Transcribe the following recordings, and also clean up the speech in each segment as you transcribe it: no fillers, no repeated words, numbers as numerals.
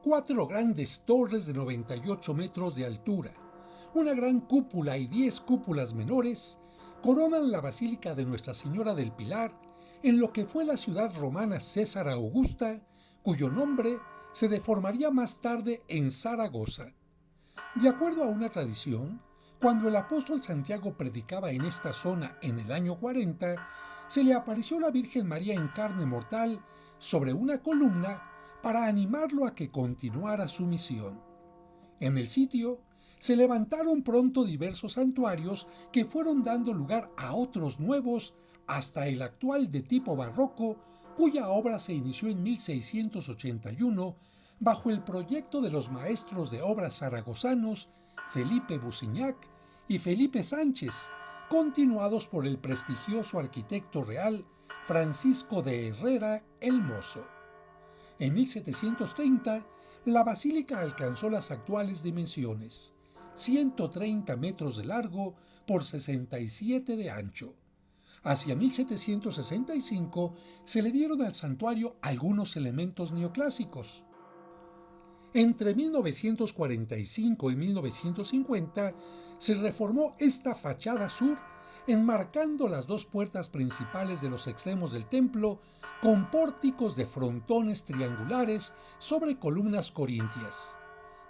4 grandes torres de 98 metros de altura, una gran cúpula y 10 cúpulas menores coronan la Basílica de Nuestra Señora del Pilar en lo que fue la ciudad romana César Augusta, cuyo nombre se deformaría más tarde en Zaragoza. De acuerdo a una tradición, cuando el apóstol Santiago predicaba en esta zona en el año 40, se le apareció la Virgen María en carne mortal sobre una columna para animarlo a que continuara su misión. En el sitio se levantaron pronto diversos santuarios que fueron dando lugar a otros nuevos hasta el actual de tipo barroco, cuya obra se inició en 1681 bajo el proyecto de los maestros de obras zaragozanos Felipe Busignac y Felipe Sánchez, continuados por el prestigioso arquitecto real Francisco de Herrera el Mozo. En 1730, la basílica alcanzó las actuales dimensiones, 130 metros de largo por 67 de ancho. Hacia 1765 se le dieron al santuario algunos elementos neoclásicos. Entre 1945 y 1950 se reformó esta fachada sur, enmarcando las dos puertas principales de los extremos del templo con pórticos de frontones triangulares sobre columnas corintias.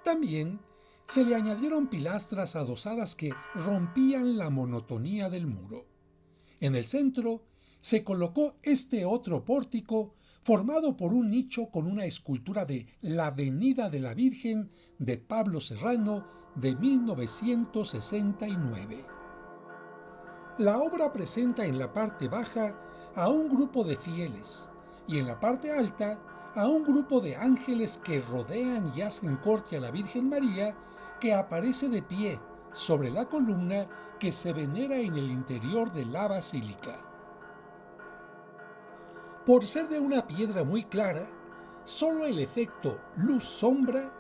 También se le añadieron pilastras adosadas que rompían la monotonía del muro. En el centro se colocó este otro pórtico formado por un nicho con una escultura de La Venida de la Virgen de Pablo Serrano de 1969. La obra presenta en la parte baja a un grupo de fieles y en la parte alta a un grupo de ángeles que rodean y hacen corte a la Virgen María, que aparece de pie sobre la columna que se venera en el interior de la basílica. Por ser de una piedra muy clara, solo el efecto luz-sombra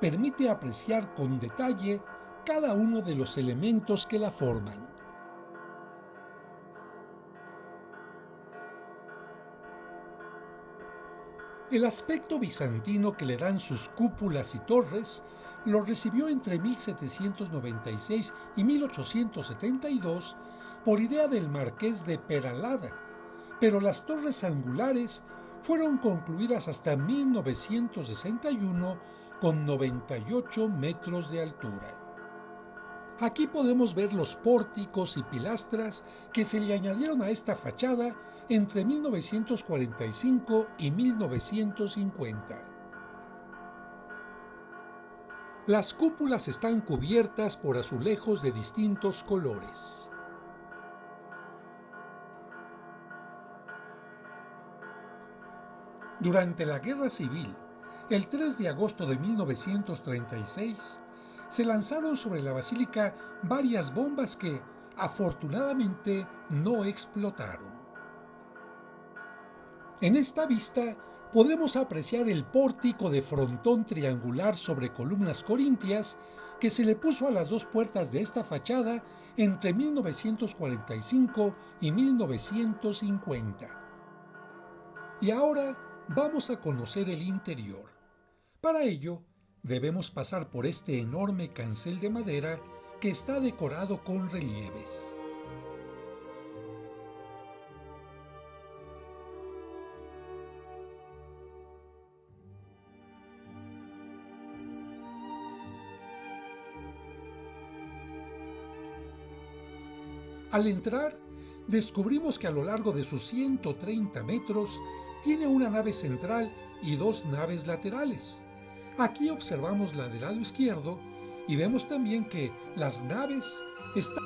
permite apreciar con detalle cada uno de los elementos que la forman. El aspecto bizantino que le dan sus cúpulas y torres lo recibió entre 1796 y 1872 por idea del marqués de Peralada, pero las torres angulares fueron concluidas hasta 1961 con 98 metros de altura. Aquí podemos ver los pórticos y pilastras que se le añadieron a esta fachada entre 1945 y 1950. Las cúpulas están cubiertas por azulejos de distintos colores. Durante la Guerra Civil, el 3 de agosto de 1936, se lanzaron sobre la basílica varias bombas que, afortunadamente, no explotaron. En esta vista podemos apreciar el pórtico de frontón triangular sobre columnas corintias que se le puso a las dos puertas de esta fachada entre 1945 y 1950. Y ahora vamos a conocer el interior. Para ello, debemos pasar por este enorme cancel de madera que está decorado con relieves. Al entrar, descubrimos que a lo largo de sus 130 metros tiene una nave central y dos naves laterales. Aquí observamos la del lado izquierdo y vemos también que las naves están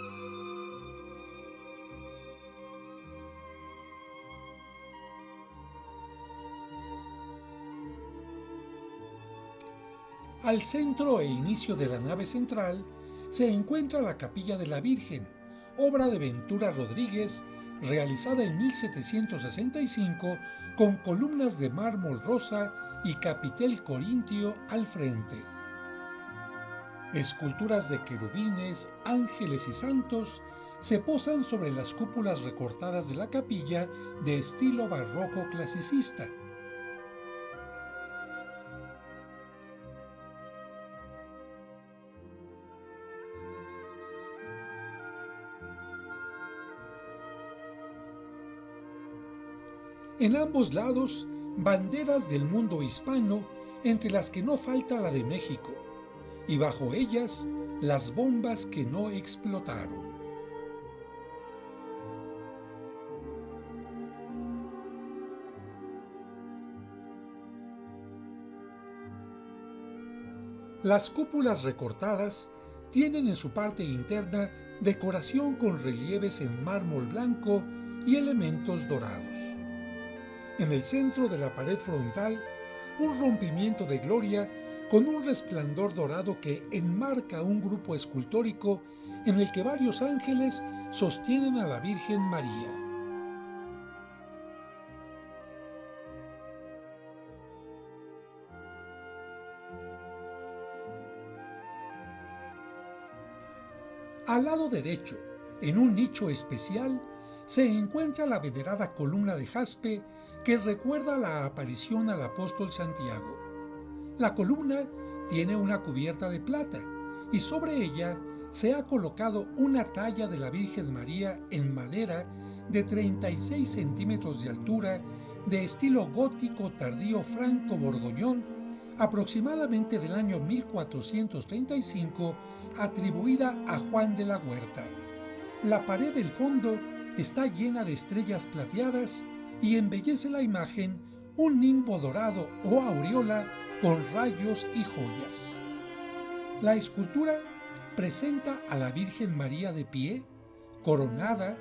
al centro e inicio de la nave central se encuentra la Capilla de la Virgen, obra de Ventura Rodríguez, realizada en 1765 con columnas de mármol rosa y capitel corintio al frente. Esculturas de querubines, ángeles y santos se posan sobre las cúpulas recortadas de la capilla de estilo barroco clasicista. En ambos lados, banderas del mundo hispano, entre las que no falta la de México, y bajo ellas, las bombas que no explotaron. Las cúpulas recortadas tienen en su parte interna decoración con relieves en mármol blanco y elementos dorados. En el centro de la pared frontal, un rompimiento de gloria con un resplandor dorado que enmarca un grupo escultórico en el que varios ángeles sostienen a la Virgen María. Al lado derecho, en un nicho especial, se encuentra la venerada columna de jaspe que recuerda la aparición al apóstol Santiago. La columna tiene una cubierta de plata y sobre ella se ha colocado una talla de la Virgen María en madera de 36 centímetros de altura, de estilo gótico tardío franco-borgoñón, aproximadamente del año 1435, atribuida a Juan de la Huerta. La pared del fondo está llena de estrellas plateadas y embellece la imagen un nimbo dorado o aureola con rayos y joyas. La escultura presenta a la Virgen María de pie, coronada,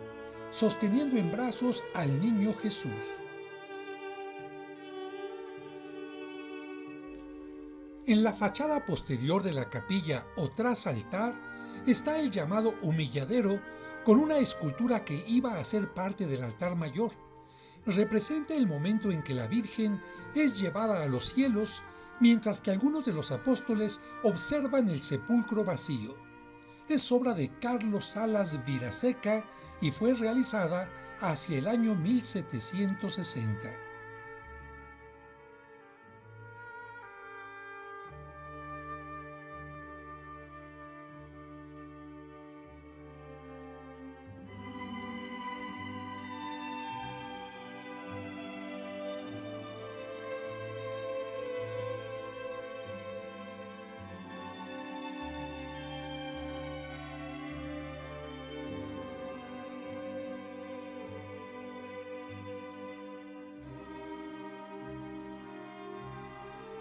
sosteniendo en brazos al niño Jesús. En la fachada posterior de la capilla o tras altar está el llamado humilladero, con una escultura que iba a ser parte del altar mayor. Representa el momento en que la Virgen es llevada a los cielos, mientras que algunos de los apóstoles observan el sepulcro vacío. Es obra de Carlos Salas Viraseca y fue realizada hacia el año 1760.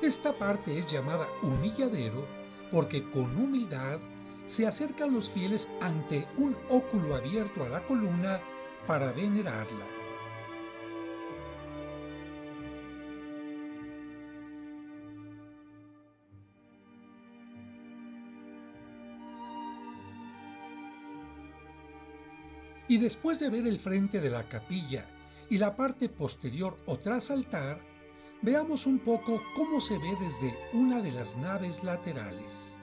Esta parte es llamada humilladero porque con humildad se acercan los fieles ante un óculo abierto a la columna para venerarla. Y después de ver el frente de la capilla y la parte posterior o tras altar, veamos un poco cómo se ve desde una de las naves laterales.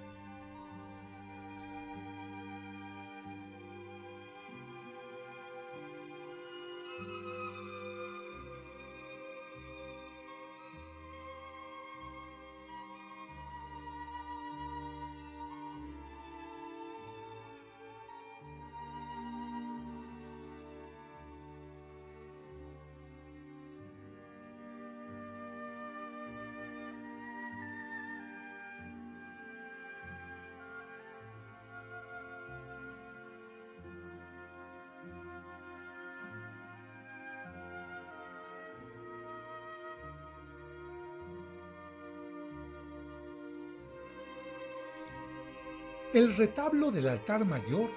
El retablo del altar mayor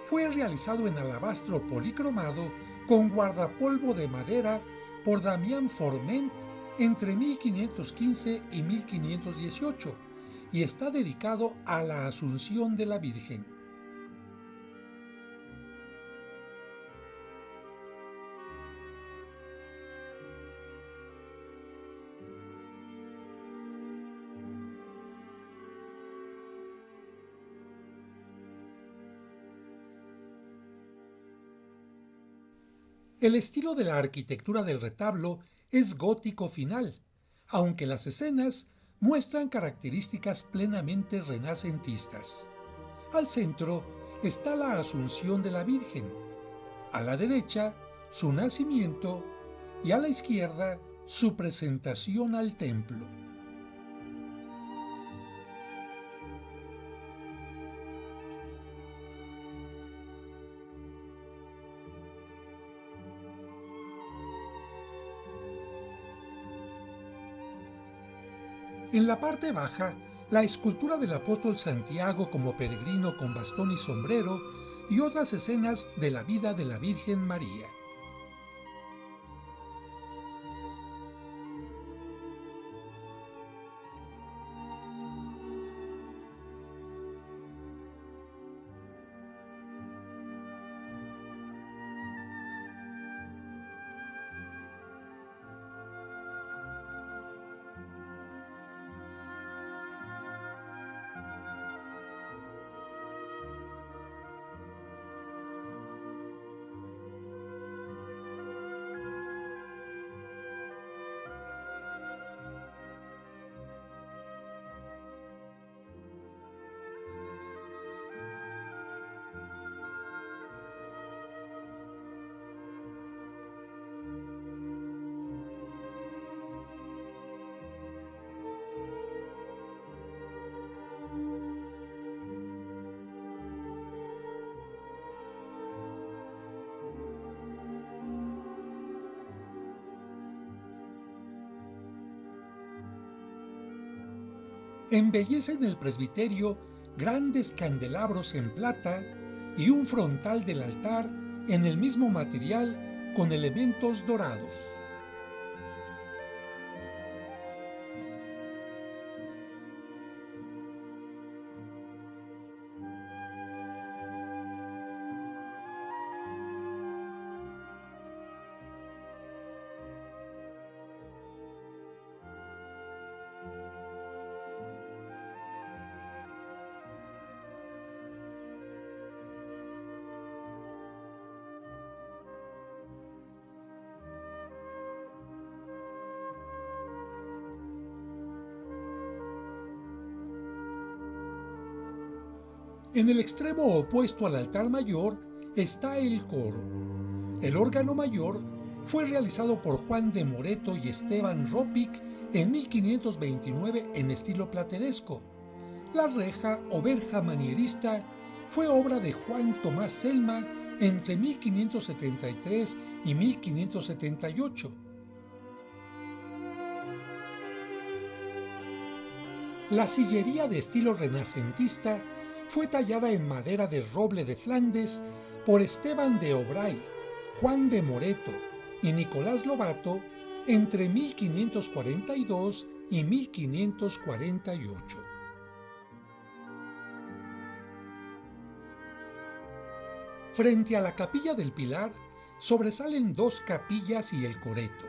fue realizado en alabastro policromado con guardapolvo de madera por Damián Forment entre 1515 y 1518 y está dedicado a la Asunción de la Virgen. El estilo de la arquitectura del retablo es gótico final, aunque las escenas muestran características plenamente renacentistas. Al centro está la Asunción de la Virgen, a la derecha su nacimiento y a la izquierda su presentación al templo. En la parte baja, la escultura del apóstol Santiago como peregrino con bastón y sombrero y otras escenas de la vida de la Virgen María. Embellecen el presbiterio grandes candelabros en plata y un frontal del altar en el mismo material con elementos dorados. En el extremo opuesto al altar mayor está el coro. El órgano mayor fue realizado por Juan de Moreto y Esteban Ropic en 1529 en estilo plateresco. La reja o verja manierista fue obra de Juan Tomás Selma entre 1573 y 1578. La sillería de estilo renacentista fue tallada en madera de roble de Flandes por Esteban de Aubray, Juan de Moreto y Nicolás Lobato entre 1542 y 1548. Frente a la capilla del Pilar sobresalen dos capillas y el coreto.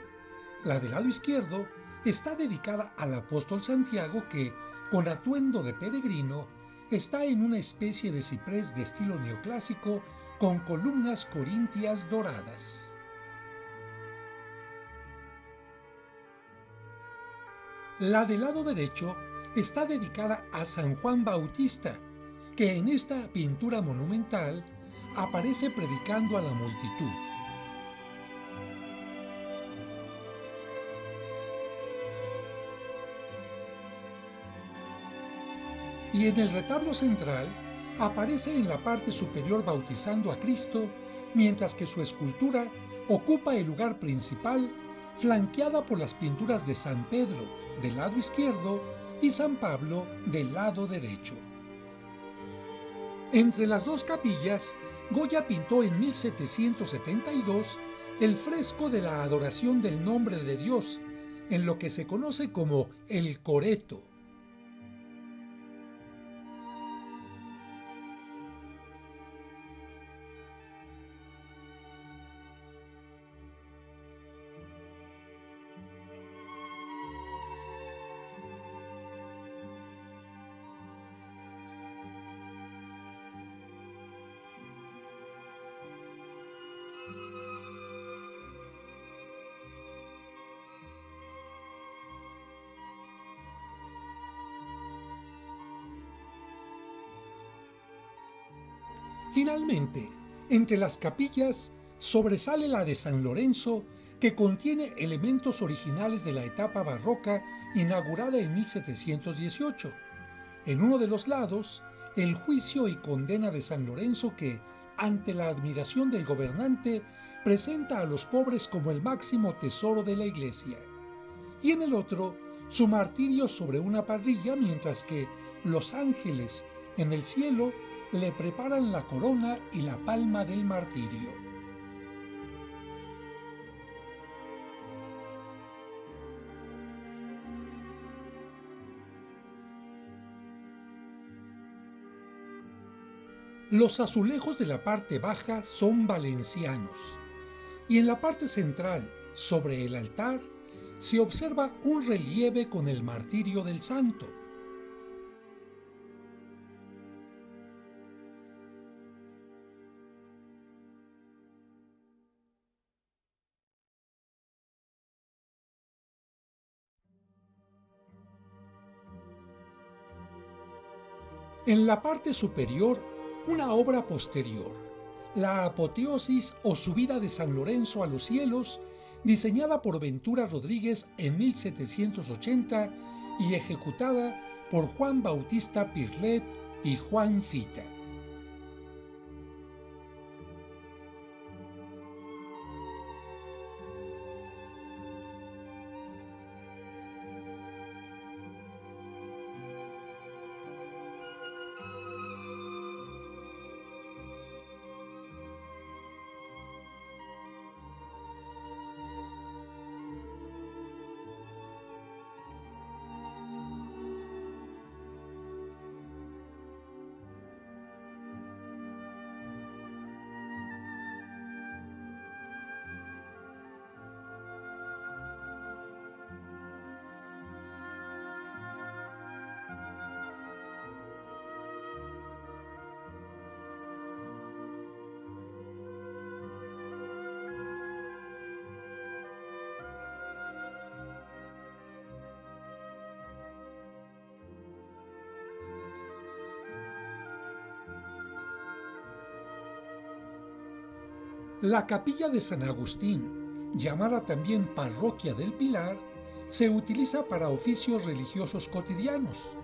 La del lado izquierdo está dedicada al apóstol Santiago que, con atuendo de peregrino, está en una especie de ciprés de estilo neoclásico con columnas corintias doradas. La del lado derecho está dedicada a San Juan Bautista, que en esta pintura monumental aparece predicando a la multitud. Y en el retablo central aparece en la parte superior bautizando a Cristo, mientras que su escultura ocupa el lugar principal, flanqueada por las pinturas de San Pedro del lado izquierdo y San Pablo del lado derecho. Entre las dos capillas, Goya pintó en 1772 el fresco de la adoración del nombre de Dios, en lo que se conoce como el coreto. Finalmente, entre las capillas sobresale la de San Lorenzo, que contiene elementos originales de la etapa barroca inaugurada en 1718. En uno de los lados, el juicio y condena de San Lorenzo que, ante la admiración del gobernante, presenta a los pobres como el máximo tesoro de la iglesia. Y en el otro, su martirio sobre una parrilla, mientras que los ángeles en el cielo le preparan la corona y la palma del martirio. Los azulejos de la parte baja son valencianos, y en la parte central, sobre el altar, se observa un relieve con el martirio del santo. En la parte superior, una obra posterior, la apoteosis o subida de San Lorenzo a los cielos, diseñada por Ventura Rodríguez en 1780 y ejecutada por Juan Bautista Pirlet y Juan Fita. La capilla de San Agustín, llamada también Parroquia del Pilar, se utiliza para oficios religiosos cotidianos.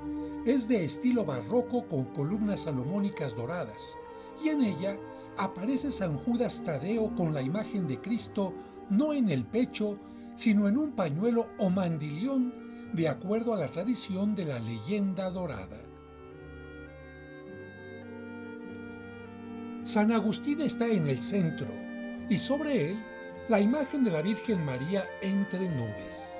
Es de estilo barroco con columnas salomónicas doradas, y en ella aparece San Judas Tadeo con la imagen de Cristo no en el pecho, sino en un pañuelo o mandilión, de acuerdo a la tradición de la leyenda dorada. San Agustín está en el centro, y sobre él la imagen de la Virgen María entre nubes.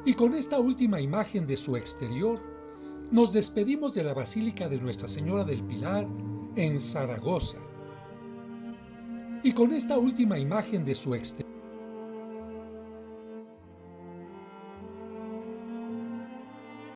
Y con esta última imagen de su exterior, nos despedimos de la Basílica de Nuestra Señora del Pilar en Zaragoza. Y con esta última imagen de su exterior,